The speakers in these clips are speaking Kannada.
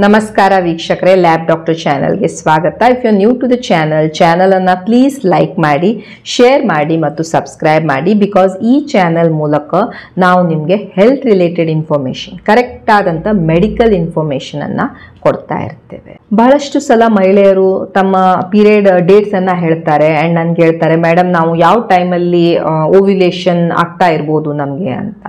ನಮಸ್ಕಾರ ವೀಕ್ಷಕರೇ, ಲ್ಯಾಬ್ ಡಾಕ್ಟರ್ ಚಾನಲ್ಗೆ ಸ್ವಾಗತ. If you new to the channel ಅನ್ನು ಪ್ಲೀಸ್ ಲೈಕ್ ಮಾಡಿ, ಶೇರ್ ಮಾಡಿ ಮತ್ತು ಸಬ್ಸ್ಕ್ರೈಬ್ ಮಾಡಿ. ಬಿಕಾಸ್ ಈ ಚಾನಲ್ ಮೂಲಕ ನಾವು ನಿಮಗೆ ಹೆಲ್ತ್ ರಿಲೇಟೆಡ್ ಇನ್ಫಾರ್ಮೇಷನ್, ಕರೆಕ್ಟ್ ಆದಂಥ ಮೆಡಿಕಲ್ ಇನ್ಫಾರ್ಮೇಷನ್ ಅನ್ನು ಕೊಡ್ತಾ ಇರ್ತೇವೆ. ಬಹಳಷ್ಟು ಸಲ ಮಹಿಳೆಯರು ತಮ್ಮ ಪೀರಿಯಡ್ ಡೇಟ್ಸ್ ಅನ್ನ ಹೇಳ್ತಾರೆ ಅಂಡ್ ನನ್ಗೆ ಹೇಳ್ತಾರೆ, ಮೇಡಮ್ ನಾವು ಯಾವ ಟೈಮಲ್ಲಿ ಓವ್ಯುಲೇಷನ್ ಆಗ್ತಾ ಇರ್ಬೋದು ನಮಗೆ ಅಂತ.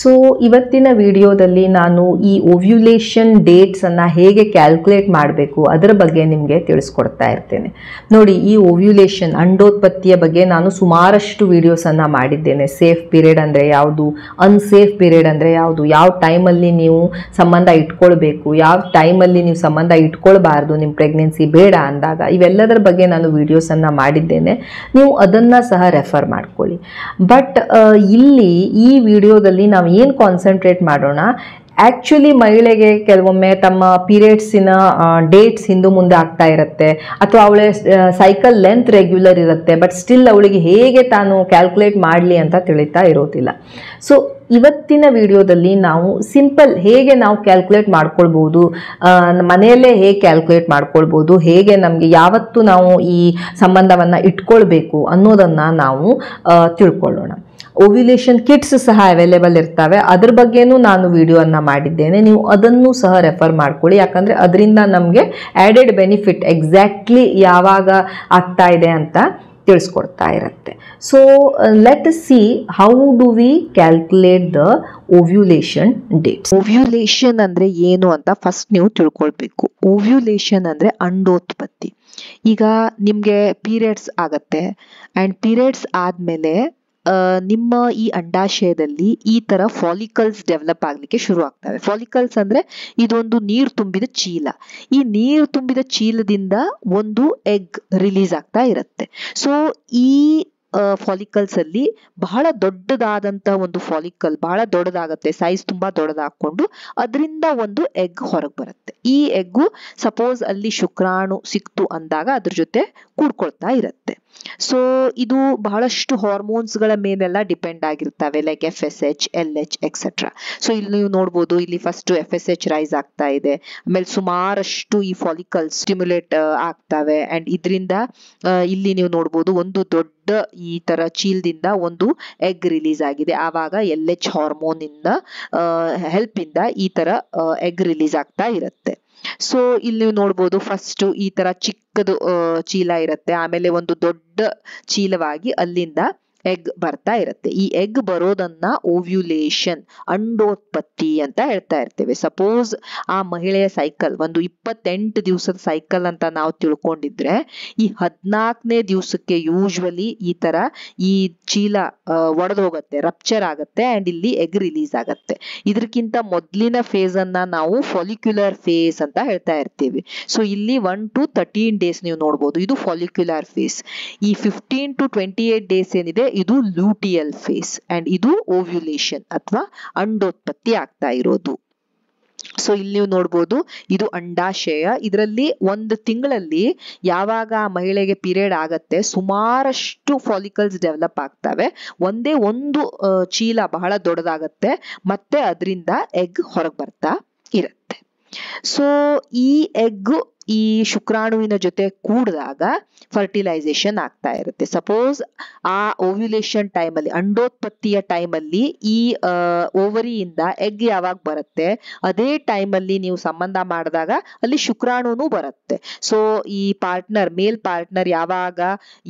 ಸೊ ಇವತ್ತಿನ ವಿಡಿಯೋದಲ್ಲಿ ನಾನು ಈ ಓವ್ಯುಲೇಷನ್ ಡೇಟ್ಸ್ ಅನ್ನ ಹೇಗೆ ಕ್ಯಾಲ್ಕುಲೇಟ್ ಮಾಡಬೇಕು ಅದರ ಬಗ್ಗೆ ನಿಮಗೆ ತಿಳಿಸ್ಕೊಡ್ತಾ ಇರ್ತೇನೆ. ನೋಡಿ, ಈ ಓವ್ಯುಲೇಷನ್ ಅಂಡೋತ್ಪತ್ತಿಯ ಬಗ್ಗೆ ನಾನು ಸುಮಾರಷ್ಟು ವಿಡಿಯೋಸ್ ಅನ್ನ ಮಾಡಿದ್ದೇನೆ. ಸೇಫ್ ಪೀರಿಯಡ್ ಅಂದ್ರೆ ಯಾವುದು, ಅನ್ಸೇಫ್ ಪೀರಿಯಡ್ ಅಂದ್ರೆ ಯಾವುದು, ಯಾವ ಟೈಮಲ್ಲಿ ನೀವು ಸಂಬಂಧ ಇಟ್ಕೊಳ್ಬೇಕು, ಯಾವ ಟೈಮಲ್ಲಿ ನೀವು ಸಂಬಂಧ ಇಟ್ಕೊಳ್ಬಾರ್ದು, ನಿಮ್ಮ ಪ್ರೆಗ್ನೆನ್ಸಿ ಬೇಡ ಅಂದಾಗ, ಇವೆಲ್ಲದರ ಬಗ್ಗೆ ನಾನು ವಿಡಿಯೋಸ್ ಅನ್ನ ಮಾಡಿದ್ದೇನೆ. ನೀವು ಅದನ್ನ ಸಹ ರೆಫರ್ ಮಾಡ್ಕೊಳ್ಳಿ. ಬಟ್ ಇಲ್ಲಿ ಈ ವಿಡಿಯೋದಲ್ಲಿ ನಾವು ಏನು ಕಾನ್ಸಂಟ್ರೇಟ್ ಮಾಡೋಣ, ಆ್ಯಕ್ಚುಲಿ ಮಹಿಳೆಗೆ ಕೆಲವೊಮ್ಮೆ ತಮ್ಮ ಪೀರಿಯಡ್ಸಿನ ಡೇಟ್ಸ್ ಹಿಂದೆ ಮುಂದೆ ಆಗ್ತಾ ಇರುತ್ತೆ, ಅಥವಾ ಅವಳ ಸೈಕಲ್ ಲೆಂತ್ ರೆಗ್ಯುಲರ್ ಇರುತ್ತೆ, ಬಟ್ ಸ್ಟಿಲ್ ಅವಳಿಗೆ ಹೇಗೆ ತಾನು ಕ್ಯಾಲ್ಕುಲೇಟ್ ಮಾಡಲಿ ಅಂತ ತಿಳಿತಾ ಇರೋದಿಲ್ಲ. ಸೊ ಇವತ್ತಿನ ವಿಡಿಯೋದಲ್ಲಿ ನಾವು ಸಿಂಪಲ್ ಹೇಗೆ ನಾವು ಕ್ಯಾಲ್ಕುಲೇಟ್ ಮಾಡ್ಕೊಳ್ಬೋದು, ಮನೆಯಲ್ಲೇ ಹೇಗೆ ಕ್ಯಾಲ್ಕುಲೇಟ್ ಮಾಡ್ಕೊಳ್ಬೋದು, ಹೇಗೆ ನಮಗೆ ಯಾವತ್ತು ನಾವು ಈ ಸಂಬಂಧವನ್ನು ಇಟ್ಕೊಳ್ಬೇಕು ಅನ್ನೋದನ್ನು ನಾವು ತಿಳ್ಕೊಳ್ಳೋಣ. ಓವ್ಯುಲೇಷನ್ ಕಿಟ್ಸ್ ಸಹ ಅವೈಲೇಬಲ್ ಇರ್ತವೆ, ಅದ್ರ ಬಗ್ಗೆನೂ ನಾನು ವಿಡಿಯೋನ ಮಾಡಿದ್ದೇನೆ. ನೀವು ಅದನ್ನು ಸಹ ರೆಫರ್ ಮಾಡ್ಕೊಳ್ಳಿ, ಯಾಕಂದರೆ ಅದರಿಂದ ನಮಗೆ ಆ್ಯಡೆಡ್ ಬೆನಿಫಿಟ್ ಎಕ್ಸಾಕ್ಟ್ಲಿ ಯಾವಾಗ ಆಗ್ತಾ ಇದೆ ಅಂತ ತಿಳಿಸ್ಕೊಡ್ತಾ ಇರುತ್ತೆ. So let see how do we calculate the ovulation dates. Ovulation ಅಂದರೆ ಏನು ಅಂತ ಫಸ್ಟ್ ನೀವು ತಿಳ್ಕೊಳ್ಬೇಕು. ಓವ್ಯುಲೇಷನ್ ಅಂದರೆ ಅಂಡೋತ್ಪತ್ತಿ. ಈಗ ನಿಮಗೆ ಪೀರಿಯಡ್ಸ್ ಆಗತ್ತೆ ಆ್ಯಂಡ್ ಪೀರಿಯಡ್ಸ್ ಆದಮೇಲೆ ನಿಮ್ಮ ಈ ಅಂಡಾಶಯದಲ್ಲಿ ಈ ತರ ಫಾಲಿಕಲ್ಸ್ ಡೆವಲಪ್ ಆಗ್ಲಿಕ್ಕೆ ಶುರು ಆಗ್ತವೆ. ಫಾಲಿಕಲ್ಸ್ ಅಂದ್ರೆ ಇದೊಂದು ನೀರು ತುಂಬಿದ ಚೀಲ. ಈ ನೀರು ತುಂಬಿದ ಚೀಲದಿಂದ ಒಂದು ಎಗ್ ರಿಲೀಸ್ ಆಗ್ತಾ ಇರುತ್ತೆ. ಸೊ ಈ ಫಾಲಿಕಲ್ಸ್ ಅಲ್ಲಿ ಬಹಳ ದೊಡ್ಡದಾದಂತ ಒಂದು ಫಾಲಿಕಲ್ ಬಹಳ ದೊಡ್ಡದಾಗತ್ತೆ, ಸೈಜ್ ತುಂಬಾ ದೊಡ್ಡದಾಕೊಂಡು ಅದರಿಂದ ಒಂದು ಎಗ್ ಹೊರಗೆ ಬರುತ್ತೆ. ಈ ಎಗ್ಗು ಸಪೋಸ್ ಅಲ್ಲಿ ಶುಕ್ರಾಣು ಸಿಕ್ತು ಅಂದಾಗ ಅದ್ರ ಜೊತೆ ಕೂಡ್ಕೊಳ್ತಾ ಇರುತ್ತೆ. ಸೊ ಇದು ಬಹಳಷ್ಟು ಹಾರ್ಮೋನ್ಸ್ಗಳ ಮೇಲೆಲ್ಲ ಡಿಪೆಂಡ್ ಆಗಿರ್ತವೆ, like FSH, LH etcetera. So ಇಲ್ಲಿ ನೀವು ನೋಡ್ಬೋದು, ಇಲ್ಲಿ ಫಸ್ಟ್ FSH ರೈಸ್ ಆಗ್ತಾ ಇದೆ, ಆಮೇಲೆ ಸುಮಾರಷ್ಟು ಈ ಫಾಲಿಕಲ್ಸ್ ಸ್ಟಿಮ್ಯುಲೇಟ್ ಆಗ್ತವೆ ಅಂಡ್ ಇದರಿಂದ ಇಲ್ಲಿ ನೀವು ನೋಡ್ಬೋದು ಒಂದು ದೊಡ್ಡ ಈ ತರ ಚೀಲದಿಂದ ಒಂದು ಎಗ್ ರಿಲೀಸ್ ಆಗಿದೆ. ಆವಾಗ LH ಹಾರ್ಮೋನ್ ಇಂದ ಹೆಲ್ಪ್ ಇಂದ ಈ ತರ ಎಗ್ ರಿಲೀಸ್ ಆಗ್ತಾ ಇರುತ್ತೆ. ಸೊ ಇಲ್ಲಿ ನೀವು ನೋಡ್ಬೋದು, ಫಸ್ಟ್ ಈ ತರ ಚಿಕ್ಕದು ಚೀಲ ಇರುತ್ತೆ, ಆಮೇಲೆ ಒಂದು ದೊಡ್ಡ ಚೀಲವಾಗಿ ಅಲ್ಲಿಂದ ಎಗ್ ಬರ್ತಾ ಇರುತ್ತೆ. ಈ ಎಗ್ ಬರೋದನ್ನ ಓವ್ಯುಲೇಷನ್, ಅಂಡೋತ್ಪತ್ತಿ ಅಂತ ಹೇಳ್ತಾ ಇರ್ತೇವೆ. ಸಪೋಸ್ ಆ ಮಹಿಳೆಯ ಸೈಕಲ್ ಒಂದು 28 ದಿವಸದ ಸೈಕಲ್ ಅಂತ ನಾವು ತಿಳ್ಕೊಂಡಿದ್ರೆ, ಈ 14ನೇ ದಿವಸಕ್ಕೆ ಯೂಶ್ವಲಿ ಈ ತರ ಈ ಚೀಲ ಒಡೆದು ಹೋಗುತ್ತೆ, ರಪ್ಚರ್ ಆಗತ್ತೆ ಅಂಡ್ ಇಲ್ಲಿ ಎಗ್ ರಿಲೀಸ್ ಆಗತ್ತೆ. ಇದಕ್ಕಿಂತ ಮೊದಲಿನ ಫೇಸ್ ಅನ್ನ ನಾವು ಫಾಲಿಕ್ಯುಲರ್ ಫೇಸ್ ಅಂತ ಹೇಳ್ತಾ ಇರ್ತೀವಿ. ಸೊ ಇಲ್ಲಿ 1 to 13 ಡೇಸ್ ನೀವು ನೋಡ್ಬೋದು, ಇದು ಫಾಲಿಕ್ಯುಲರ್ ಫೇಸ್. ಈ 15 to 28 ಡೇಸ್ ಏನಿದೆ ಇದು ಲೂಟಿಯಲ್ ಫೇಸ್ ಅಂಡ್ ಇದು ಓವ್ಯುಲೇಷನ್ ಅಥವಾ ಅಂಡೋತ್ಪತ್ತಿ ಆಗ್ತಾ ಇರೋದು. ಸೊ ಇಲ್ಲಿ ನೀವು ನೋಡ್ಬೋದು, ಇದು ಅಂಡಾಶಯ. ಇದರಲ್ಲಿ ಒಂದು ತಿಂಗಳಲ್ಲಿ ಯಾವಾಗ ಆ ಮಹಿಳೆಗೆ ಪೀರಿಯಡ್ ಆಗತ್ತೆ ಸುಮಾರಷ್ಟು ಫಾಲಿಕಲ್ಸ್ ಡೆವಲಪ್ ಆಗ್ತವೆ. ಒಂದೇ ಒಂದು ಚೀಲ ಬಹಳ ದೊಡ್ಡದಾಗತ್ತೆ, ಮತ್ತೆ ಅದರಿಂದ ಎಗ್ ಹೊರಗೆ ಬರ್ತಾ ಇರುತ್ತೆ. ಸೊ ಈ ಎಗ್ ಈ ಶುಕ್ರಾಣುವಿನ ಜೊತೆ ಕೂಡಿದಾಗ ಫರ್ಟಿಲೈಸೇಷನ್ ಆಗ್ತಾ ಇರುತ್ತೆ. ಸಪೋಸ್ ಆ ಓವ್ಯುಲೇಷನ್ ಟೈಮಲ್ಲಿ, ಅಂಡೋತ್ಪತ್ತಿಯ ಟೈಮಲ್ಲಿ ಈ ಓವರಿಯಿಂದ ಎಗ್ ಯಾವಾಗ ಬರುತ್ತೆ ಅದೇ ಟೈಮಲ್ಲಿ ನೀವು ಸಂಬಂಧ ಮಾಡಿದಾಗ ಅಲ್ಲಿ ಶುಕ್ರಾಣುನು ಬರುತ್ತೆ. ಸೊ ಈ ಪಾರ್ಟ್ನರ್, ಮೇಲ್ ಪಾರ್ಟ್ನರ್ ಯಾವಾಗ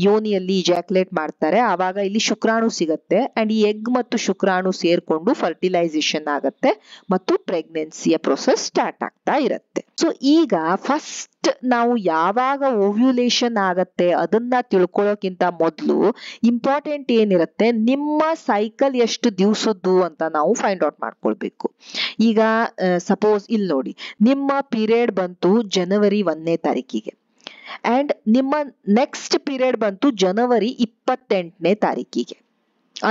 ಯೋನಿಯಲ್ಲಿ ಇಜಾಕ್ಯುಲೇಟ್ ಮಾಡ್ತಾರೆ ಆವಾಗ ಇಲ್ಲಿ ಶುಕ್ರಾಣು ಸಿಗತ್ತೆ ಅಂಡ್ ಈ ಎಗ್ ಮತ್ತು ಶುಕ್ರಾಣು ಸೇರ್ಕೊಂಡು ಫರ್ಟಿಲೈಸೇಷನ್ ಆಗತ್ತೆ ಮತ್ತು ಪ್ರೆಗ್ನೆನ್ಸಿಯ ಪ್ರೊಸೆಸ್ ಸ್ಟಾರ್ಟ್ ಆಗ್ತಾ ಇರುತ್ತೆ. ಸೊ ಈಗ ಫಸ್ಟ್ ನಾವು ಯಾವಾಗ ಓವ್ಯುಲೇಷನ್ ಆಗತ್ತೆ ಅದನ್ನ ತಿಳ್ಕೊಳ್ಳೋಕ್ಕಿಂತ ಮೊದಲು ಇಂಪಾರ್ಟೆಂಟ್ ಏನಿರುತ್ತೆ, ನಿಮ್ಮ ಸೈಕಲ್ ಎಷ್ಟು ದಿವಸದ್ದು ಅಂತ ನಾವು ಫೈಂಡ್ ಔಟ್ ಮಾಡ್ಕೊಳ್ಬೇಕು. ಈಗ ಸಪೋಸ್ ಇಲ್ಲಿ ನೋಡಿ, ನಿಮ್ಮ ಪೀರಿಯಡ್ ಬಂತು ಜನವರಿ 1ನೇ ತಾರೀಕಿಗೆ ಅಂಡ್ ನಿಮ್ಮ ನೆಕ್ಸ್ಟ್ ಪೀರಿಯಡ್ ಬಂತು ಜನವರಿ 28ನೇ ತಾರೀಕಿಗೆ.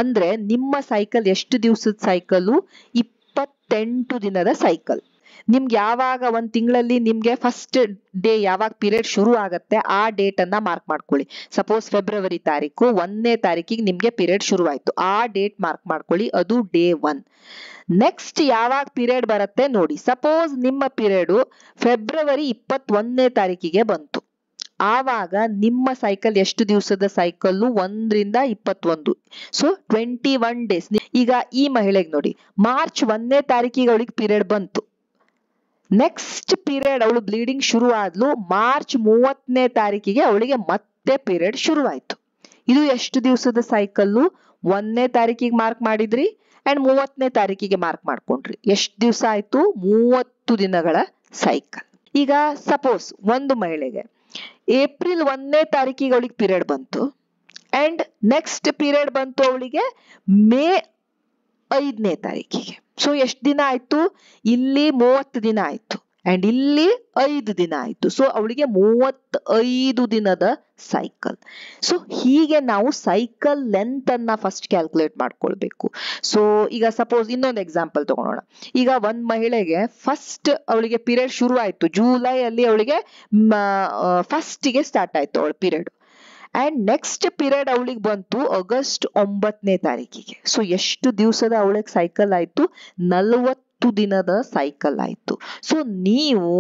ಅಂದ್ರೆ ನಿಮ್ಮ ಸೈಕಲ್ ಎಷ್ಟು ದಿವಸದ ಸೈಕಲ್? 28 ದಿನದ ಸೈಕಲ್. ನಿಮ್ಗೆ ಯಾವಾಗ ಒಂದ್ ತಿಂಗಳಲ್ಲಿ ನಿಮ್ಗೆ ಫಸ್ಟ್ ಡೇ ಯಾವಾಗ ಪೀರಿಯಡ್ ಶುರು ಆಗತ್ತೆ ಆ ಡೇಟ್ ಅನ್ನ ಮಾರ್ಕ್ ಮಾಡ್ಕೊಳ್ಳಿ. ಸಪೋಸ್ ಫೆಬ್ರವರಿ ತಾರೀಕು 1ನೇ ತಾರೀಕಿಗೆ ನಿಮ್ಗೆ ಪೀರಿಯಡ್ ಶುರು ಆಯ್ತು, ಆ ಡೇಟ್ ಮಾರ್ಕ್ ಮಾಡ್ಕೊಳ್ಳಿ, ಅದು ಡೇ 1. ನೆಕ್ಸ್ಟ್ ಯಾವಾಗ ಪೀರಿಯಡ್ ಬರುತ್ತೆ ನೋಡಿ. ಸಪೋಸ್ ನಿಮ್ಮ ಪೀರಿಯಡ್ ಫೆಬ್ರವರಿ 21ನೇ ತಾರೀಕಿಗೆ ಬಂತು. ಆವಾಗ ನಿಮ್ಮ ಸೈಕಲ್ ಎಷ್ಟು ದಿವಸದ ಸೈಕಲ್? 1ರಿಂದ 21. So 21 days. ಈಗ ಈ ಮಹಿಳೆಗೆ ನೋಡಿ, ಮಾರ್ಚ್ 1ನೇ ತಾರೀಕಿಗೆ ಅವಳಿಗೆ ಪೀರಿಯಡ್ ಬಂತು. ನೆಕ್ಸ್ಟ್ ಪೀರಿಯಡ್ ಅವಳು ಬ್ಲೀಡಿಂಗ್ ಶುರು ಆದ್ಲು ಮಾರ್ಚ್ 30ನೇ ತಾರೀಕಿಗೆ ಅವಳಿಗೆ ಮತ್ತೆ ಪೀರಿಯಡ್ ಶುರುವಾಯ್ತು. ಇದು ಎಷ್ಟು ದಿವಸದ ಸೈಕಲ್ಲು? 1ನೇ ತಾರೀಕಿಗೆ ಮಾರ್ಕ್ ಮಾಡಿದ್ರಿ ಅಂಡ್ 30ನೇ ತಾರೀಕಿಗೆ ಮಾರ್ಕ್ ಮಾಡ್ಕೊಂಡ್ರಿ. ಎಷ್ಟು ದಿವಸ ಆಯ್ತು? 30 ದಿನಗಳ ಸೈಕಲ್. ಈಗ ಸಪೋಸ್ ಒಂದು ಮಹಿಳೆಗೆ ಏಪ್ರಿಲ್ 1ನೇ ತಾರೀಕಿಗೆ ಅವಳಿಗೆ ಪೀರಿಯಡ್ ಬಂತು ಅಂಡ್ ನೆಕ್ಸ್ಟ್ ಪೀರಿಯಡ್ ಬಂತು ಅವಳಿಗೆ ಮೇ 5ನೇ ತಾರೀಕಿಗೆ. ಸೊ ಎಷ್ಟು ದಿನ ಆಯ್ತು? ಇಲ್ಲಿ 30 ದಿನ ಆಯ್ತು ಅಂಡ್ ಇಲ್ಲಿ 5 ದಿನ ಆಯ್ತು. ಸೊ ಅವಳಿಗೆ 35 ದಿನದ ಸೈಕಲ್. ಸೊ ಹೀಗೆ ನಾವು ಸೈಕಲ್ ಲೆಂತ್ ಅನ್ನ ಫಸ್ಟ್ ಕ್ಯಾಲ್ಕುಲೇಟ್ ಮಾಡ್ಕೊಳ್ಬೇಕು. ಸೊ ಈಗ ಸಪೋಸ್ ಇನ್ನೊಂದು ಎಕ್ಸಾಂಪಲ್ ತಗೊಳ್ಳೋಣ. ಈಗ ಒಂದ್ ಮಹಿಳೆಗೆ ಫಸ್ಟ್ ಅವಳಿಗೆ ಪೀರಿಯಡ್ ಶುರು ಆಯ್ತು ಜುಲೈ ಅಲ್ಲಿ, ಅವಳಿಗೆ ಫಸ್ಟಿಗೆ ಸ್ಟಾರ್ಟ್ ಆಯ್ತು ಅವಳ ಪೀರಿಯಡ್ ಅಂಡ್ ನೆಕ್ಸ್ಟ್ ಪೀರಿಯಡ್ ಅವಳಿಗೆ ಬಂತು ಆಗಸ್ಟ್ 9ನೇ ತಾರೀಕಿಗೆ. ಸೊ ಎಷ್ಟು ದಿವಸದ ಅವಳಿಗೆ ಸೈಕಲ್ ಆಯ್ತು? 40 ದಿನದ ಸೈಕಲ್ ಆಯ್ತು. ಸೊ ನೀವು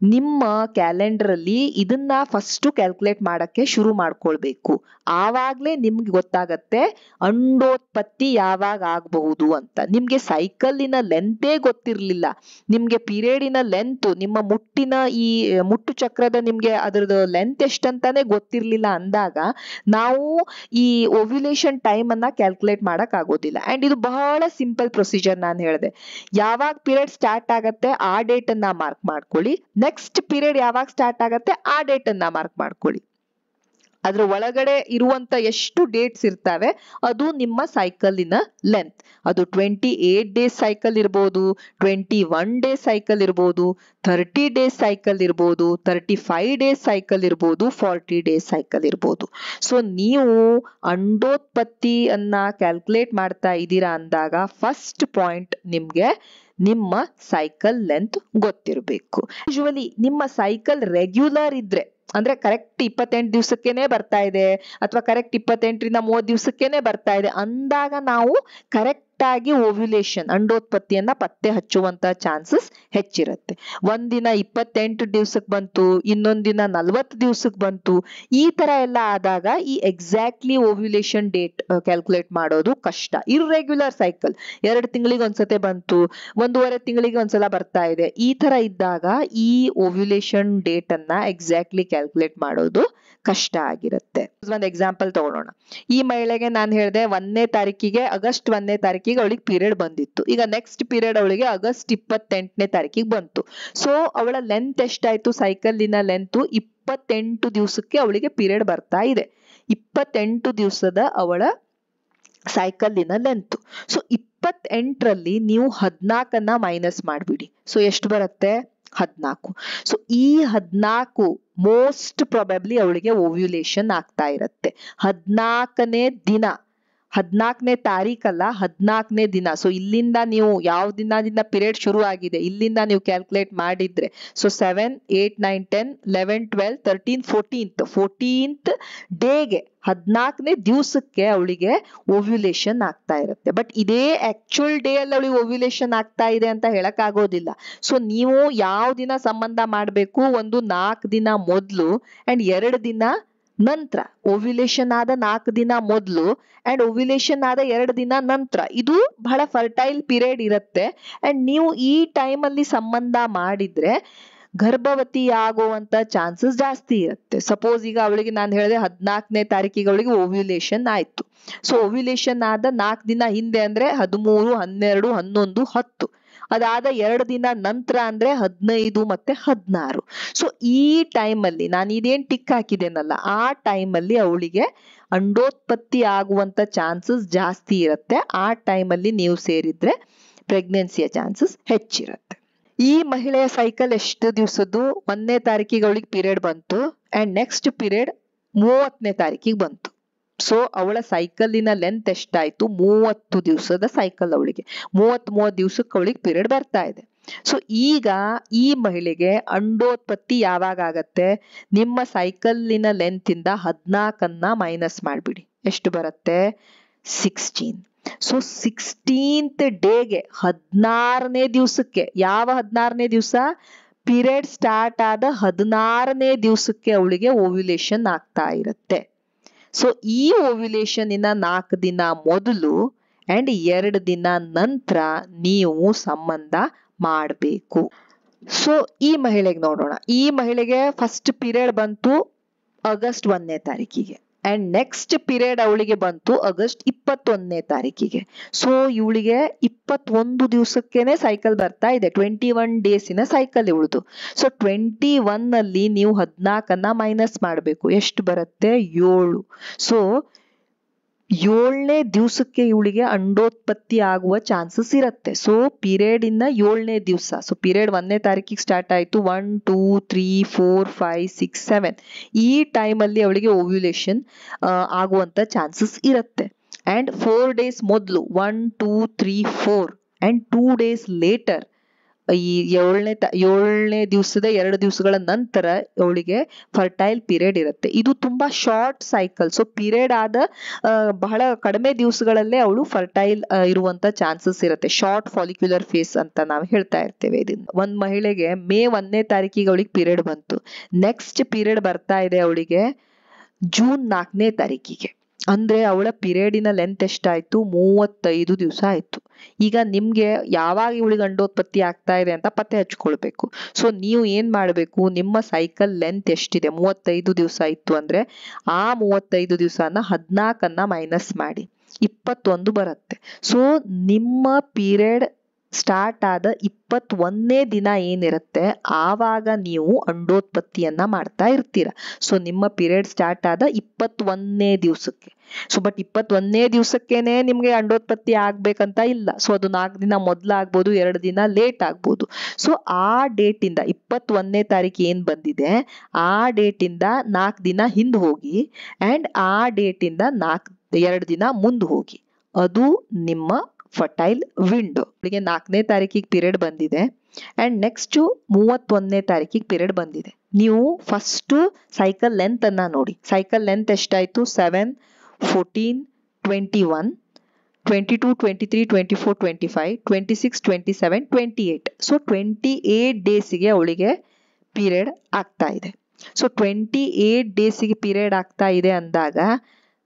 ನಿಮ್ಮ ಕ್ಯಾಲೆಂಡರ್ ಅಲ್ಲಿ ಇದನ್ನ ಫಸ್ಟ್ ಕ್ಯಾಲ್ಕುಲೇಟ್ ಮಾಡಕ್ಕೆ ಶುರು ಮಾಡ್ಕೊಳ್ಬೇಕು. ಆವಾಗ್ಲೇ ನಿಮ್ಗೆ ಗೊತ್ತಾಗತ್ತೆ ಅಂಡೋತ್ಪತ್ತಿ ಯಾವಾಗ ಆಗಬಹುದು ಅಂತ. ನಿಮ್ಗೆ ಸೈಕಲ್ಲಿನ ಲೆಂತೇ ಗೊತ್ತಿರ್ಲಿಲ್ಲ, ನಿಮ್ಗೆ ಪೀರಿಯಡಿನ ಲೆಂತ್, ನಿಮ್ಮ ಮುಟ್ಟಿನ ಈ ಮುಟ್ಟು ಚಕ್ರದ ನಿಮ್ಗೆ ಅದ್ರದ್ದು ಲೆಂತ್ ಎಷ್ಟಂತಾನೆ ಗೊತ್ತಿರ್ಲಿಲ್ಲ ಅಂದಾಗ ನಾವು ಈ ಓವ್ಯುಲೇಷನ್ ಟೈಮ್ ಅನ್ನ ಕ್ಯಾಲ್ಕುಲೇಟ್ ಮಾಡಕ್ ಆಗೋದಿಲ್ಲ. ಅಂಡ್ ಇದು ಬಹಳ ಸಿಂಪಲ್ ಪ್ರೊಸೀಜರ್. ನಾನು ಹೇಳಿದೆ ಯಾವಾಗ ಪೀರಿಯಡ್ ಸ್ಟಾರ್ಟ್ ಆಗತ್ತೆ ಆ ಡೇಟ್ ಅನ್ನ ಮಾರ್ಕ್ ಮಾಡ್ಕೊಳ್ಳಿ. ನೆಕ್ಸ್ಟ್ ಪೀರಿಯಡ್ ಯಾವಾಗ ಸ್ಟಾರ್ಟ್ ಆಗತ್ತೆ ಆ ಡೇಟ್ ಅನ್ನ ಮಾರ್ಕ್ ಮಾಡ್ಕೊಳ್ಳಿ. ಅದ್ರ ಒಳಗಡೆ ಇರುವಂತ ಎಷ್ಟು ಡೇಟ್ಸ್ ಇರ್ತವೆ ಅದು ನಿಮ್ಮ ಸೈಕಲಿನ ಲೆಂತ್. ಅದು 28 ಡೇಸ್ ಸೈಕಲ್ ಇರ್ಬೋದು, 21 ಡೇಸ್ ಸೈಕಲ್ ಇರ್ಬೋದು, 30 ಡೇಸ್ ಸೈಕಲ್ ಇರ್ಬೋದು, 35 ಡೇಸ್ ಸೈಕಲ್ ಇರ್ಬೋದು, 40 ಡೇಸ್ ಸೈಕಲ್ ಇರ್ಬೋದು. ಸೊ ನೀವು ಅಂಡೋತ್ಪತ್ತಿಯನ್ನ ಕ್ಯಾಲ್ಕುಲೇಟ್ ಮಾಡ್ತಾ ಇದ್ದೀರಾ ಅಂದಾಗ ಫಸ್ಟ್ ಪಾಯಿಂಟ್ ನಿಮ್ಗೆ ನಿಮ್ಮ ಸೈಕಲ್ ಲೆಂತ್ ಗೊತ್ತಿರಬೇಕು. ಯೂಶುವಲಿ ನಿಮ್ಮ ಸೈಕಲ್ ರೆಗ್ಯುಲರ್ ಇದ್ರೆ ಅಂದ್ರೆ ಕರೆಕ್ಟ್ 28 ದಿವಸಕ್ಕೇನೆ ಬರ್ತಾ ಇದೆ ಅಥವಾ ಕರೆಕ್ಟ್ 28ರಿಂದ 30 ದಿವಸಕ್ಕೇನೆ ಬರ್ತಾ ಇದೆ ಅಂದಾಗ ನಾವು ಕರೆಕ್ಟ್ ಆಗಿ ಓವ್ಯುಲೇಷನ್ ಅಂಡೋತ್ಪತ್ತಿಯನ್ನ ಪತ್ತೆ ಹಚ್ಚುವಂತ ಚಾನ್ಸಸ್ ಹೆಚ್ಚಿರುತ್ತೆ. ಒಂದಿನ 28 ದಿವಸಕ್ಕೆ ಬಂತು, ಇನ್ನೊಂದ್ ದಿನ 40 ದಿವಸಕ್ಕೆ ಬಂತು, ಈ ತರ ಎಲ್ಲ ಆದಾಗ ಈ ಎಕ್ಸಾಕ್ಟ್ಲಿ ಓವ್ಯುಲೇಷನ್ ಡೇಟ್ ಕ್ಯಾಲ್ಕುಲೇಟ್ ಮಾಡೋದು ಕಷ್ಟ. ಇರ್ರೆಗ್ಯುಲರ್ ಸೈಕಲ್ 2 ತಿಂಗಳಿಗೆ ಒಂದ್ಸತೆ ಬಂತು, 1.5 ತಿಂಗಳಿಗೆ ಒಂದ್ಸಲ ಬರ್ತಾ ಇದೆ, ಈ ತರ ಇದ್ದಾಗ ಈ ಓವ್ಯುಲೇಷನ್ ಡೇಟ್ ಅನ್ನ ಎಕ್ಸಾಕ್ಟ್ಲಿ ಕ್ಯಾಲ್ಕುಲೇಟ್ ಮಾಡೋದು ಕಷ್ಟ ಆಗಿರುತ್ತೆ. ಒಂದು ಎಕ್ಸಾಂಪಲ್ ತಗೊಳ್ಳೋಣ. ಈ ಮಹಿಳೆಗೆ ನಾನು ಹೇಳಿದೆ 1ನೇ ತಾರೀಕಿಗೆ ಆಗಸ್ಟ್ 1ನೇ ತಾರೀಕಿಗೆ ಅವಳಿಗೆ ಪೀರಿಯಡ್ ಬಂದಿತ್ತು. ಈಗ ನೆಕ್ಸ್ಟ್ ಪೀರಿಯಡ್ ಅವಳಿಗೆ ಆಗಸ್ಟ್ 28ನೇ ತಾರೀಕಿಗೆ ಬಂತು. ಸೊ ಅವಳ ಲೆಂತ್ ಎಷ್ಟಾಯ್ತು? ಸೈಕಲ್ಲಿನ ಲೆಂತ್ 28 ದಿವಸಕ್ಕೆ ಅವಳಿಗೆ ಪೀರಿಯಡ್ ಬರ್ತಾ ಇದೆ. 28 ದಿವಸದ ಅವಳ ಸೈಕಲ್ಲಿನ ಲೆಂತ್. ಸೊ 28ರಲ್ಲಿ ನೀವು 14ನ್ನ ಮೈನಸ್ ಮಾಡ್ಬಿಡಿ. ಸೊ ಎಷ್ಟು ಬರುತ್ತೆ? 14. ಸೊ ಈ 14 ಮೋಸ್ಟ್ ಪ್ರಾಬಬ್ಲಿ ಅವಳಿಗೆ ಓವ್ಯುಲೇಷನ್ ಆಗ್ತಾ ಇರತ್ತೆ 14ನೇ ದಿನ, 14ನೇ ತಾರೀಕಲ್ಲ 14ನೇ ದಿನ. ಸೊ ಇಲ್ಲಿಂದ ನೀವು ಯಾವ ದಿನದಿಂದ ಪೀರಿಯಡ್ ಶುರು ಆಗಿದೆ ಇಲ್ಲಿಂದ ನೀವು ಕ್ಯಾಲ್ಕುಲೇಟ್ ಮಾಡಿದ್ರೆ ಸೊ 7, 8, 9, 10, 11, 12, 13, 14th ಡೇಗೆ 14ನೇ ದಿವಸಕ್ಕೆ ಅವಳಿಗೆ ಓವ್ಯುಲೇಷನ್ ಆಗ್ತಾ ಇರುತ್ತೆ. ಬಟ್ ಇದೇ ಆಕ್ಚುಯಲ್ ಡೇ ಅಲ್ಲಿ ಅವಳಿಗೆ ಓವ್ಯುಲೇಷನ್ ಆಗ್ತಾ ಇದೆ ಅಂತ ಹೇಳಕ್ ಆಗೋದಿಲ್ಲ. ಸೊ ನೀವು ಯಾವ ದಿನ ಸಂಬಂಧ ಮಾಡ್ಬೇಕು? ಒಂದು 4 ದಿನ ಮೊದಲು ಅಂಡ್ 2 ದಿನ ನಂತರ. ಓವ್ಯುಲೇಷನ್ ಆದ 4 ದಿನ ಮೊದಲು ಅಂಡ್ ಓವ್ಯುಲೇಷನ್ ಆದ 2 ದಿನ ನಂತರ. ಇದು ಬಹಳ ಫರ್ಟೈಲ್ ಪೀರಿಯಡ್ ಇರುತ್ತೆ ಅಂಡ್ ನೀವು ಈ ಟೈಮ್ ಅಲ್ಲಿ ಸಂಬಂಧ ಮಾಡಿದ್ರೆ ಗರ್ಭವತಿ ಆಗುವಂತ ಚಾನ್ಸಸ್ ಜಾಸ್ತಿ ಇರುತ್ತೆ. ಸಪೋಸ್ ಈಗ ಅವಳಿಗೆ ನಾನು ಹೇಳಿದೆ 14ನೇ ತಾರೀಕಿಗೆ ಅವಳಿಗೆ ಓವ್ಯುಲೇಷನ್ ಆಯ್ತು. ಸೊ ಓವ್ಯುಲೇಷನ್ ಆದ 4 ದಿನ ಹಿಂದೆ ಅಂದ್ರೆ 13, 12, 11, 10. ಅದಾದ 2 ದಿನ ನಂತರ ಅಂದ್ರೆ 15 ಮತ್ತೆ 16. ಸೊ ಈ ಟೈಮ್ ಅಲ್ಲಿ ನಾನು ಇದೇನ್ ಟಿಕ್ ಹಾಕಿದ್ದೇನಲ್ಲ ಆ ಟೈಮ್ ಅಲ್ಲಿ ಅವಳಿಗೆ ಅಂಡೋತ್ಪತ್ತಿ ಆಗುವಂತ ಚಾನ್ಸಸ್ ಜಾಸ್ತಿ ಇರುತ್ತೆ. ಆ ಟೈಮ್ ಅಲ್ಲಿ ನೀವು ಸೇರಿದ್ರೆ ಪ್ರೆಗ್ನೆನ್ಸಿಯ ಚಾನ್ಸಸ್ ಹೆಚ್ಚಿರುತ್ತೆ. ಈ ಮಹಿಳೆಯ ಸೈಕಲ್ ಎಷ್ಟು ದಿವಸದ್ದು? 1ನೇ ತಾರೀಕಿಗೆ ಅವಳಿಗೆ ಪೀರಿಯಡ್ ಬಂತು ಅಂಡ್ ನೆಕ್ಸ್ಟ್ ಪೀರಿಯಡ್ 30ನೇ ತಾರೀಕಿಗೆ ಬಂತು. ಸೊ ಅವಳ ಸೈಕಲ್ಲಿನ ಲೆಂತ್ ಎಷ್ಟಾಯ್ತು? 30 ದಿವಸದ ಸೈಕಲ್ ಅವಳಿಗೆ. 30 ದಿವಸಕ್ಕೆ ಅವಳಿಗೆ ಪೀರಿಯಡ್ ಬರ್ತಾ ಇದೆ. ಸೊ ಈಗ ಈ ಮಹಿಳೆಗೆ ಅಂಡೋತ್ಪತ್ತಿ ಯಾವಾಗ ಆಗತ್ತೆ? ನಿಮ್ಮ ಸೈಕಲ್ಲಿನ ಲೆಂತ್ ಇಂದ 14ನ್ನ ಮೈನಸ್ ಮಾಡ್ಬಿಡಿ. ಎಷ್ಟು ಬರುತ್ತೆ? 16. ಸೊ 16th ಡೇಗೆ 16ನೇ ದಿವಸಕ್ಕೆ, ಯಾವ 16ನೇ ದಿವಸ, ಪೀರಿಯಡ್ ಸ್ಟಾರ್ಟ್ ಆದ 16ನೇ ದಿವಸಕ್ಕೆ ಅವಳಿಗೆ ಓವ್ಯುಲೇಷನ್ ಆಗ್ತಾ ಇರುತ್ತೆ. ಸೊ ಈ ಓವ್ಯುಲೇಷನ್ ಇನ್ನ 4 ದಿನ ಮೊದಲು ಅಂಡ್ 2 ದಿನ ನಂತರ ನೀವು ಸಂಬಂಧ ಮಾಡಬೇಕು. ಸೊ ಈ ಮಹಿಳೆಗೆ ನೋಡೋಣ. ಈ ಮಹಿಳೆಗೆ ಫಸ್ಟ್ ಪೀರಿಯಡ್ ಬಂತು ಆಗಸ್ಟ್ 1ನೇ ತಾರೀಕಿಗೆ ಅಂಡ್ ನೆಕ್ಸ್ಟ್ ಪೀರಿಯಡ್ ಅವಳಿಗೆ ಬಂತು ಆಗಸ್ಟ್ 21ನೇ ತಾರೀಕಿಗೆ. ಸೊ ಇವಳಿಗೆ 21 ದಿವಸಕ್ಕೇನೆ ಸೈಕಲ್ ಬರ್ತಾ ಇದೆ. 21 ಡೇಸಿನ ಸೈಕಲ್ ಇವಳದು. ಸೊ 21 ಅಲ್ಲಿ ನೀವು 14 ಮೈನಸ್ ಮಾಡಬೇಕು. ಎಷ್ಟು ಬರುತ್ತೆ? 7. ಸೊ 7ನೇ ದಿವಸಕ್ಕೆ ಇವಳಿಗೆ ಅಂಡೋತ್ಪತ್ತಿ ಆಗುವ ಚಾನ್ಸಸ್ ಇರುತ್ತೆ. ಸೊ ಪೀರಿಯಡ್ ಇಂದ 7ನೇ ದಿವಸ. ಸೊ ಪೀರಿಯಡ್ 1ನೇ ತಾರೀಕಿಗೆ ಸ್ಟಾರ್ಟ್ ಆಯ್ತು. 1 2 3 4 5 6 7 ಈ ಟೈಮ್ ಅಲ್ಲಿ ಅವಳಿಗೆ ಓವ್ಯುಲೇಷನ್ ಆಗುವಂತ ಚಾನ್ಸಸ್ ಇರುತ್ತೆ. ಅಂಡ್ 4 ಡೇಸ್ ಮೊದಲು 1 2 3 4 ಅಂಡ್ 2 ಡೇಸ್ ಲೇಟರ್, ಈ 7ನೇ ದಿವಸದ 2 ದಿವಸಗಳ ನಂತರ ಅವಳಿಗೆ ಫರ್ಟೈಲ್ ಪೀರಿಯಡ್ ಇರುತ್ತೆ. ಇದು ತುಂಬಾ ಶಾರ್ಟ್ ಸೈಕಲ್. ಸೊ ಪೀರಿಯಡ್ ಆದ ಬಹಳ ಕಡಿಮೆ ದಿವಸಗಳಲ್ಲೇ ಅವಳು ಫರ್ಟೈಲ್ ಇರುವಂತ ಚಾನ್ಸಸ್ ಇರುತ್ತೆ. ಶಾರ್ಟ್ ಫಾಲಿಕ್ಯುಲರ್ ಫೇಸ್ ಅಂತ ನಾವು ಹೇಳ್ತಾ ಇರ್ತೇವೆ ಇದನ್ನ. ಒಂದ್ ಮಹಿಳೆಗೆ ಮೇ 1ನೇ ತಾರೀಕಿಗೆ ಅವಳಿಗೆ ಪೀರಿಯಡ್ ಬಂತು. ನೆಕ್ಸ್ಟ್ ಪೀರಿಯಡ್ ಬರ್ತಾ ಇದೆ ಅವಳಿಗೆ ಜೂನ್ 4ನೇ ತಾರೀಕಿಗೆ. ಅಂದ್ರೆ ಅವಳ ಪೀರಿಯಡಿನ ಲೆಂತ್ ಎಷ್ಟಾಯ್ತು? 35 ದಿವಸ ಆಯ್ತು. ಈಗ ನಿಮ್ಗೆ ಯಾವಾಗ ಇವಳಿಗೆ ಅಂಡೋತ್ಪತ್ತಿ ಆಗ್ತಾ ಇದೆ ಅಂತ ಪತ್ತೆ ಹಚ್ಕೊಳ್ಬೇಕು. ಸೊ ನೀವು ಏನ್ ಮಾಡ್ಬೇಕು, ನಿಮ್ಮ ಸೈಕಲ್ ಲೆಂತ್ ಎಷ್ಟಿದೆ, 35 ದಿವಸ ಇತ್ತು ಅಂದ್ರೆ ಆ 35 ದಿವಸನ 14 ಮೈನಸ್ ಮಾಡಿ 21 ಬರುತ್ತೆ. ಸೊ ನಿಮ್ಮ ಪೀರಿಯಡ್ ಸ್ಟಾರ್ಟ್ ಆದ 21ನೇ ದಿನ ಏನಿರುತ್ತೆ ಆವಾಗ ನೀವು ಅಂಡೋತ್ಪತ್ತಿಯನ್ನ ಮಾಡ್ತಾ ಇರ್ತೀರ. ಸೊ ನಿಮ್ಮ ಪೀರಿಯಡ್ ಸ್ಟಾರ್ಟ್ ಆದ 21ನೇ ದಿವಸಕ್ಕೆ. ಸೊ ಬಟ್ 21ನೇ ದಿವಸಕ್ಕೇನೆ ನಿಮ್ಗೆ ಅಂಡೋತ್ಪತ್ತಿ ಆಗ್ಬೇಕಂತ ಇಲ್ಲ. ಸೊ ಅದು 4 ದಿನ ಮೊದ್ಲು ಆಗ್ಬೋದು, 2 ದಿನ ಲೇಟ್ ಆಗ್ಬೋದು. ಸೊ ಆ ಡೇಟ್ ಇಂದ 21ನೇ ತಾರೀಕು ಏನ್ ಬಂದಿದೆ ಆ ಡೇಟ್ ಇಂದ 4 ದಿನ ಹಿಂದ್ ಹೋಗಿ ಅಂಡ್ ಆ ಡೇಟ್ ಇಂದ 2 ದಿನ ಮುಂದ್ ಹೋಗಿ. ಅದು ನಿಮ್ಮ ಫರ್ಟೈಲ್ ವಿಂಡೋ. ಅವಳಿಗೆ 4ನೇ ತಾರೀಕಿಗೆ ಪೀರಿಯಡ್ ಬಂದಿದೆ ಅಂಡ್ ನೆಕ್ಸ್ಟ್ 31ನೇ ತಾರೀಕಿಗೆ ಪೀರಿಯಡ್ ಬಂದಿದೆ. ನೀವು ಫಸ್ಟ್ ಸೈಕಲ್ ಲೆಂತ್ ಅನ್ನ ನೋಡಿ. ಸೈಕಲ್ ಲೆಂತ್ ಎಷ್ಟಾಯ್ತು? 7 14 21 22 23 24 25 26 27 28. ಸೊ 28 ಡೇಸಿಗೆ ಅವಳಿಗೆ ಪೀರಿಯಡ್ ಆಗ್ತಾ ಇದೆ. ಸೊ 28 ಡೇಸಿಗೆ ಪೀರಿಯಡ್ ಆಗ್ತಾ ಇದೆ ಅಂದಾಗ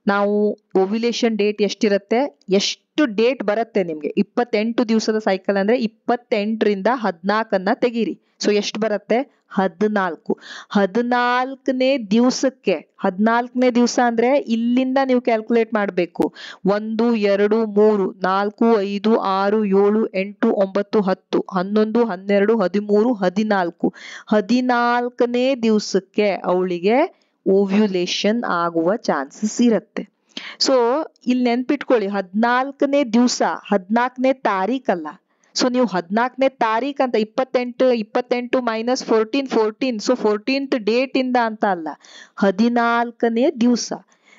ನಾವು ಓವ್ಯುಲೇಷನ್ ಡೇಟ್ ಎಷ್ಟಿರುತ್ತೆ, ಎಷ್ಟು ಡೇಟ್ ಬರುತ್ತೆ ನಿಮ್ಗೆ? 28 ದಿವಸದ ಸೈಕಲ್ ಅಂದ್ರೆ 28ರಿಂದ 14 ತೆಗೀರಿ. ಸೊ ಎಷ್ಟು ಬರುತ್ತೆ? 14. 14ನೇ ದಿವಸಕ್ಕೆ, 14ನೇ ದಿವಸ ಅಂದ್ರೆ ಇಲ್ಲಿಂದ ನೀವು ಕ್ಯಾಲ್ಕುಲೇಟ್ ಮಾಡ್ಬೇಕು. 1 2 3 4 5 6 7 8 9 10 11 12 13 14. 14ನೇ ದಿವಸಕ್ಕೆ ಅವಳಿಗೆ ಓವ್ಯುಲೇಷನ್ ಆಗುವ ಚಾನ್ಸಸ್ ಇರುತ್ತೆ. ಸೊ ಇಲ್ಲಿ ನೆನ್ಪಿಟ್ಕೊಳ್ಳಿ, 14ನೇ ದಿವಸ 14ನೇ ತಾರೀಕಲ್ಲ. ಸೊ ನೀವು 14ನೇ ತಾರೀಕ್ ಅಂತ 28 ಮೈನಸ್ 14 ಸೊ 14th ಡೇಟ್ ಇಂದ ಅಂತ ಅಲ್ಲ, 14ನೇ ದಿವಸ.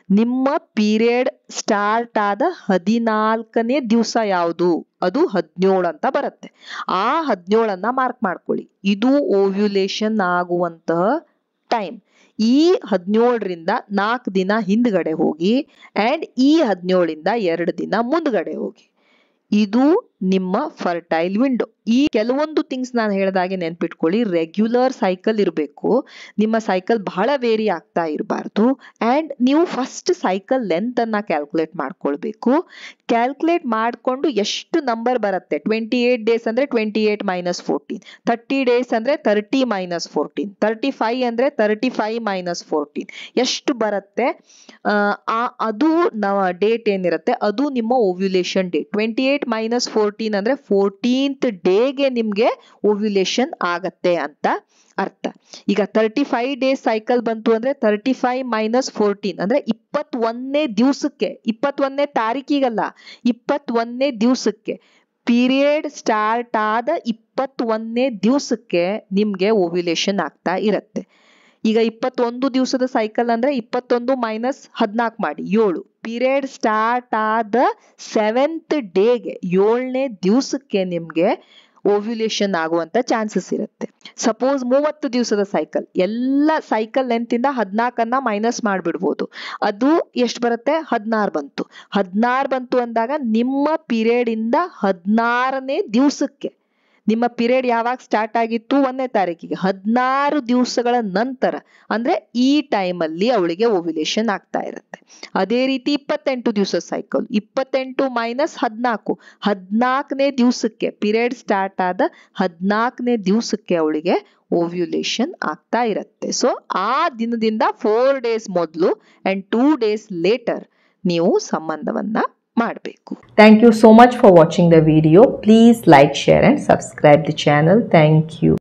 ನಿಮ್ಮ ಪೀರಿಯಡ್ ಸ್ಟಾರ್ಟ್ ಆದ 14ನೇ ದಿವಸ ಯಾವುದು? ಅದು 17 ಅಂತ ಬರುತ್ತೆ. ಆ 17 ಮಾರ್ಕ್ ಮಾಡ್ಕೊಳ್ಳಿ. ಇದು ಓವ್ಯುಲೇಷನ್ ಆಗುವಂತಹ ಟೈಮ್. ಈ 17ರಿಂದ 4 ದಿನ ಹಿಂದ್ಗಡೆ ಹೋಗಿ ಅಂಡ್ ಈ 17ಇಂದ 2 ದಿನ ಮುಂದ್ಗಡೆ ಹೋಗಿ. ಇದು ನಿಮ್ಮ ಫರ್ಟೈಲ್ ವಿಂಡೋ. ಈ ಕೆಲವೊಂದು ಥಿಂಗ್ಸ್ ನಾನು ಹೇಳಿದಾಗೆ ನೆನ್ಪಿಟ್ಕೊಳ್ಳಿ. ರೆಗ್ಯುಲರ್ ಸೈಕಲ್ ಇರಬೇಕು. ನಿಮ್ಮ ಸೈಕಲ್ ಬಹಳ ವೇರಿ ಆಗ್ತಾ ಇರಬಾರ್ದು. ಅಂಡ್ ನೀವು ಫಸ್ಟ್ ಸೈಕಲ್ ಲೆಂತ್ ಅನ್ನ ಕ್ಯಾಲ್ಕುಲೇಟ್ ಮಾಡ್ಕೊಳ್ಬೇಕು. ಕ್ಯಾಲ್ಕುಲೇಟ್ ಮಾಡ್ಕೊಂಡು ಎಷ್ಟು ನಂಬರ್ ಬರುತ್ತೆ. 28 ಡೇಸ್ ಅಂದ್ರೆ 28 ಮೈನಸ್ 14, 30 ಡೇಸ್ ಅಂದ್ರೆ 30 ಮೈನಸ್ 14, 35 ಅಂದ್ರೆ 35 ಮೈನಸ್ 14 ಎಷ್ಟು ಬರುತ್ತೆ ಅದು ಡೇಟ್ ಏನಿರುತ್ತೆ ಅದು ನಿಮ್ಮ ಓವ್ಯುಲೇಷನ್ ಡೇಟ್. 28 ಮೈನಸ್ 14 ಅಂದ್ರೆ 14th ಡೇಗೆ ನಿಮ್ಗೆ ಓವ್ಯುಲೇಷನ್ ಆಗತ್ತೆ ಅಂತ ಅರ್ಥ. ಈಗ 35 ಡೇಸ್ ಸೈಕಲ್ ಬಂತು ಅಂದ್ರೆ 35 ಮೈನಸ್ 14 ಅಂದ್ರೆ 21ನೇ ದಿವಸಕ್ಕೆ, 21ನೇ ತಾರೀಕಿಗಲ್ಲ, 21ನೇ ದಿವಸಕ್ಕೆ ಪೀರಿಯಡ್ ಸ್ಟಾರ್ಟ್ ಆದ 21ನೇ ದಿವಸಕ್ಕೆ ನಿಮ್ಗೆ ಓವ್ಯುಲೇಷನ್ ಆಗ್ತಾ ಇರತ್ತೆ. ಈಗ 21 ದಿವಸದ ಸೈಕಲ್ ಅಂದ್ರೆ 21 ಮೈನಸ್ 14 ಮಾಡಿ 7. ಪೀರಿಯಡ್ ಸ್ಟಾರ್ಟ್ ಆದ 7th ಡೇಗೆ 7ನೇ ದಿವಸಕ್ಕೆ ನಿಮ್ಗೆ ಓವ್ಯುಲೇಷನ್ ಆಗುವಂತ ಚಾನ್ಸಸ್ ಇರುತ್ತೆ. ಸಪೋಸ್ 30 ದಿವಸದ ಸೈಕಲ್, ಎಲ್ಲ ಸೈಕಲ್ ಲೆಂತ್ ಇಂದ 14 ಮೈನಸ್ ಮಾಡ್ಬಿಡ್ಬೋದು. ಅದು ಎಷ್ಟು ಬರುತ್ತೆ? 16 ಬಂತು. 16 ಬಂತು ಅಂದಾಗ ನಿಮ್ಮ ಪೀರಿಯಡ್ ಇಂದ 16ನೇ ದಿವಸಕ್ಕೆ, ನಿಮ್ಮ ಪೀರಿಯಡ್ ಯಾವಾಗ ಸ್ಟಾರ್ಟ್ ಆಗಿತ್ತು? 1ನೇ ತಾರೀಕಿಗೆ, 16 ದಿವಸಗಳ ನಂತರ ಅಂದ್ರೆ ಈ ಟೈಮಲ್ಲಿ ಅವಳಿಗೆ ಓವ್ಯುಲೇಷನ್ ಆಗ್ತಾ ಇರುತ್ತೆ. ಅದೇ ರೀತಿ 28 ದಿವಸ ಸೈಕಲ್, 28 ಮೈನಸ್ 14, 14ನೇ ದಿವಸಕ್ಕೆ, ಪೀರಿಯಡ್ ಸ್ಟಾರ್ಟ್ ಆದ 14ನೇ ದಿವಸಕ್ಕೆ ಅವಳಿಗೆ ಓವ್ಯುಲೇಷನ್ ಆಗ್ತಾ ಇರುತ್ತೆ. ಸೊ ಆ ದಿನದಿಂದ 4 ಡೇಸ್ ಮೊದಲು ಅಂಡ್ 2 ಡೇಸ್ ಲೇಟರ್ ನೀವು ಸಂಬಂಧವನ್ನ ಮಾಡಬೇಕು. Thank you so much for watching the video. Please like, share and subscribe the channel. Thank you.